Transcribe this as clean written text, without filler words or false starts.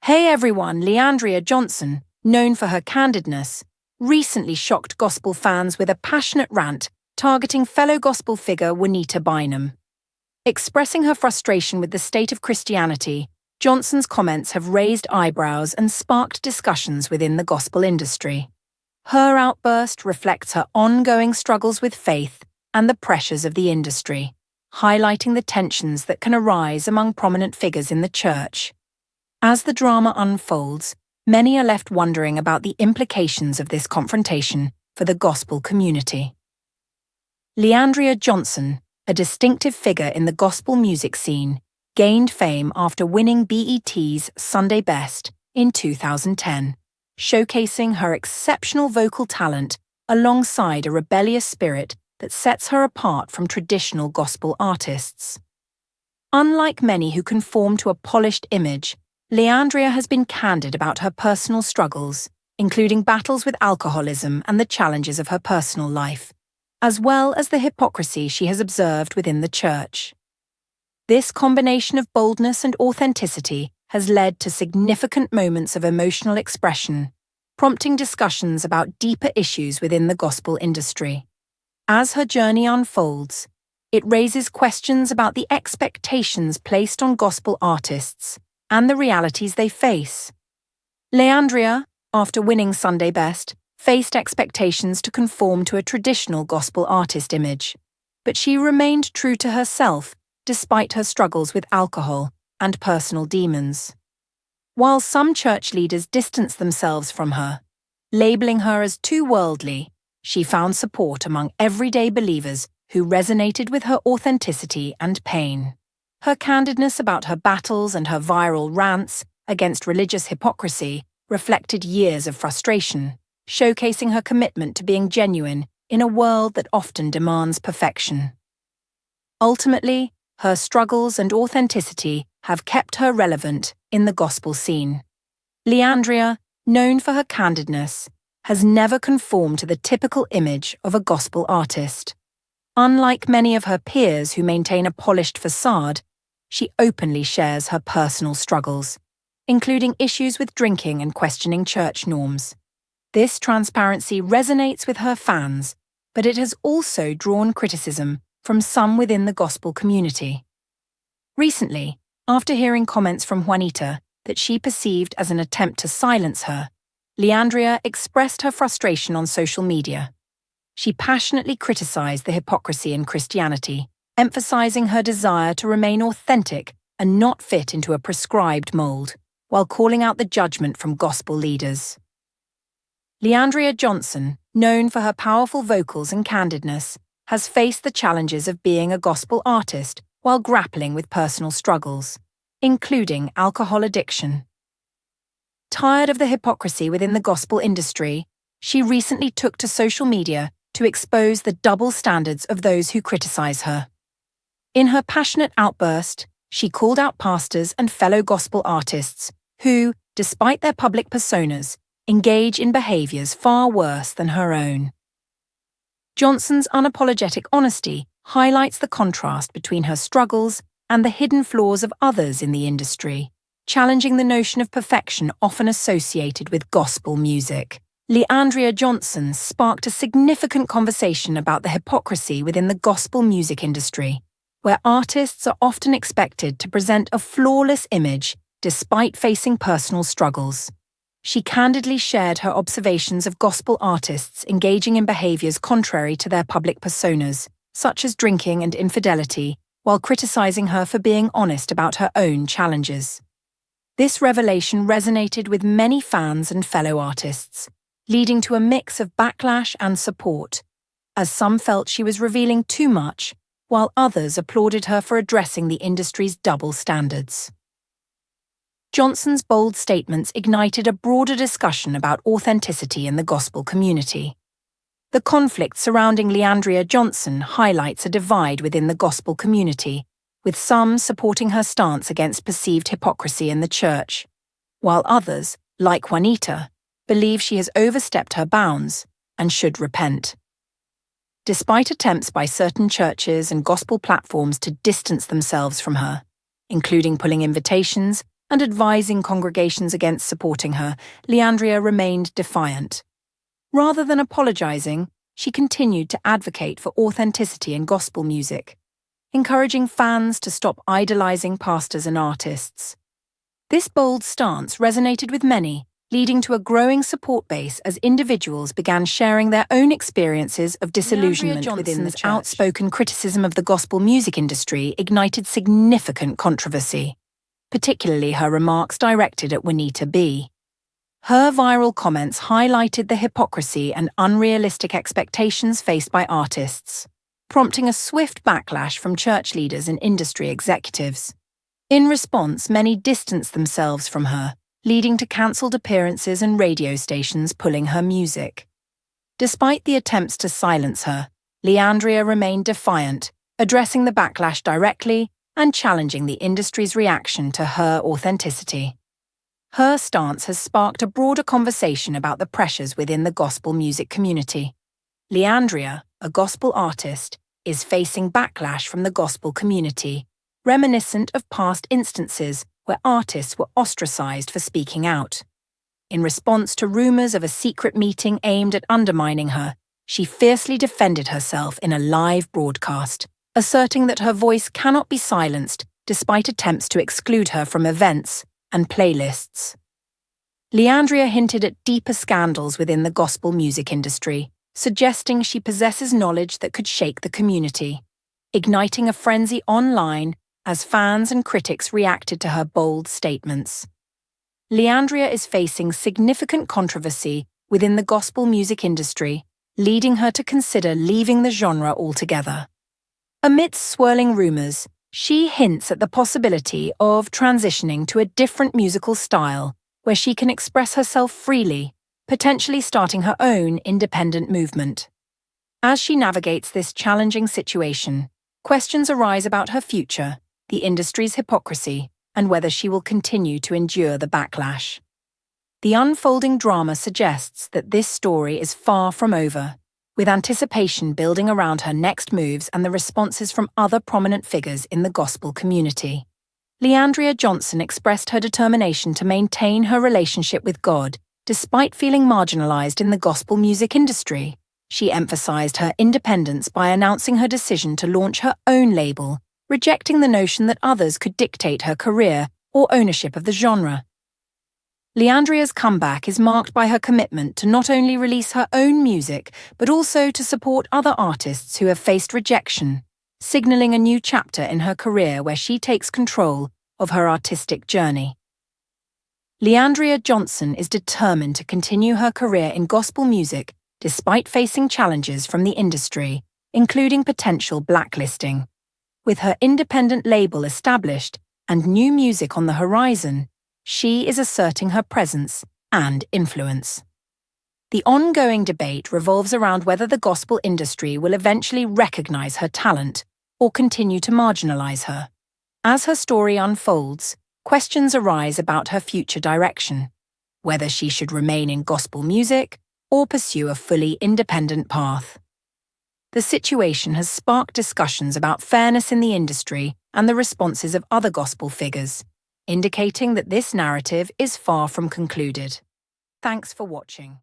Hey everyone, Leandrea Johnson, known for her candidness, recently shocked gospel fans with a passionate rant targeting fellow gospel figure Wanita Bynum. Expressing her frustration with the state of Christianity, Johnson's comments have raised eyebrows and sparked discussions within the gospel industry. Her outburst reflects her ongoing struggles with faith and the pressures of the industry, highlighting the tensions that can arise among prominent figures in the church. As the drama unfolds, many are left wondering about the implications of this confrontation for the gospel community. Leandrea Johnson, a distinctive figure in the gospel music scene, gained fame after winning BET's Sunday Best in 2010, showcasing her exceptional vocal talent alongside a rebellious spirit that sets her apart from traditional gospel artists. Unlike many who conform to a polished image, Leandrea has been candid about her personal struggles, including battles with alcoholism and the challenges of her personal life, as well as the hypocrisy she has observed within the church. This combination of boldness and authenticity has led to significant moments of emotional expression, prompting discussions about deeper issues within the gospel industry. As her journey unfolds, it raises questions about the expectations placed on gospel artists and the realities they face. Leandrea, after winning Sunday Best, faced expectations to conform to a traditional gospel artist image, but she remained true to herself despite her struggles with alcohol and personal demons. While some church leaders distanced themselves from her, labeling her as too worldly, she found support among everyday believers who resonated with her authenticity and pain. Her candidness about her battles and her viral rants against religious hypocrisy reflected years of frustration, showcasing her commitment to being genuine in a world that often demands perfection. Ultimately, her struggles and authenticity have kept her relevant in the gospel scene. Leandrea, known for her candidness, has never conformed to the typical image of a gospel artist. Unlike many of her peers who maintain a polished facade, she openly shares her personal struggles, including issues with drinking and questioning church norms. This transparency resonates with her fans, but it has also drawn criticism from some within the gospel community. Recently, after hearing comments from Wanita that she perceived as an attempt to silence her, Leandrea expressed her frustration on social media. She passionately criticized the hypocrisy in Christianity, emphasizing her desire to remain authentic and not fit into a prescribed mold, while calling out the judgment from gospel leaders. Leandrea Johnson, known for her powerful vocals and candidness, has faced the challenges of being a gospel artist while grappling with personal struggles, including alcohol addiction. Tired of the hypocrisy within the gospel industry, she recently took to social media to expose the double standards of those who criticize her. In her passionate outburst, she called out pastors and fellow gospel artists who, despite their public personas, engage in behaviors far worse than her own. Johnson's unapologetic honesty highlights the contrast between her struggles and the hidden flaws of others in the industry, challenging the notion of perfection often associated with gospel music. Leandrea Johnson sparked a significant conversation about the hypocrisy within the gospel music industry, where artists are often expected to present a flawless image despite facing personal struggles. She candidly shared her observations of gospel artists engaging in behaviors contrary to their public personas, such as drinking and infidelity, while criticizing her for being honest about her own challenges. This revelation resonated with many fans and fellow artists, leading to a mix of backlash and support, as some felt she was revealing too much, while others applauded her for addressing the industry's double standards. Johnson's bold statements ignited a broader discussion about authenticity in the gospel community. The conflict surrounding Leandrea Johnson highlights a divide within the gospel community, with some supporting her stance against perceived hypocrisy in the church, while others, like Wanita, believe she has overstepped her bounds and should repent. Despite attempts by certain churches and gospel platforms to distance themselves from her, including pulling invitations and advising congregations against supporting her, Leandrea remained defiant. Rather than apologizing, she continued to advocate for authenticity in gospel music, encouraging fans to stop idolizing pastors and artists. This bold stance resonated with many, leading to a growing support base as individuals began sharing their own experiences of disillusionment within the church. Outspoken criticism of the gospel music industry ignited significant controversy, particularly her remarks directed at Wanita B. Her viral comments highlighted the hypocrisy and unrealistic expectations faced by artists, prompting a swift backlash from church leaders and industry executives. In response, many distanced themselves from her, leading to cancelled appearances and radio stations pulling her music. Despite the attempts to silence her, Leandrea remained defiant, addressing the backlash directly and challenging the industry's reaction to her authenticity. Her stance has sparked a broader conversation about the pressures within the gospel music community. Leandrea, a gospel artist, is facing backlash from the gospel community, reminiscent of past instances where artists were ostracized for speaking out. In response to rumors of a secret meeting aimed at undermining her, she fiercely defended herself in a live broadcast, asserting that her voice cannot be silenced despite attempts to exclude her from events and playlists. Leandrea hinted at deeper scandals within the gospel music industry, suggesting she possesses knowledge that could shake the community, igniting a frenzy online as fans and critics reacted to her bold statements. Leandrea is facing significant controversy within the gospel music industry, leading her to consider leaving the genre altogether. Amidst swirling rumors, she hints at the possibility of transitioning to a different musical style where she can express herself freely, potentially starting her own independent movement. As she navigates this challenging situation, questions arise about her future, the industry's hypocrisy, and whether she will continue to endure the backlash. The unfolding drama suggests that this story is far from over, with anticipation building around her next moves and the responses from other prominent figures in the gospel community. Leandrea Johnson expressed her determination to maintain her relationship with God despite feeling marginalized in the gospel music industry. She emphasized her independence by announcing her decision to launch her own label, rejecting the notion that others could dictate her career or ownership of the genre. Leandrea's comeback is marked by her commitment to not only release her own music, but also to support other artists who have faced rejection, signaling a new chapter in her career where she takes control of her artistic journey. Leandrea Johnson is determined to continue her career in gospel music despite facing challenges from the industry, including potential blacklisting. With her independent label established and new music on the horizon, she is asserting her presence and influence. The ongoing debate revolves around whether the gospel industry will eventually recognize her talent or continue to marginalize her. As her story unfolds, questions arise about her future direction, whether she should remain in gospel music or pursue a fully independent path. The situation has sparked discussions about fairness in the industry and the responses of other gospel figures, indicating that this narrative is far from concluded. Thanks for watching.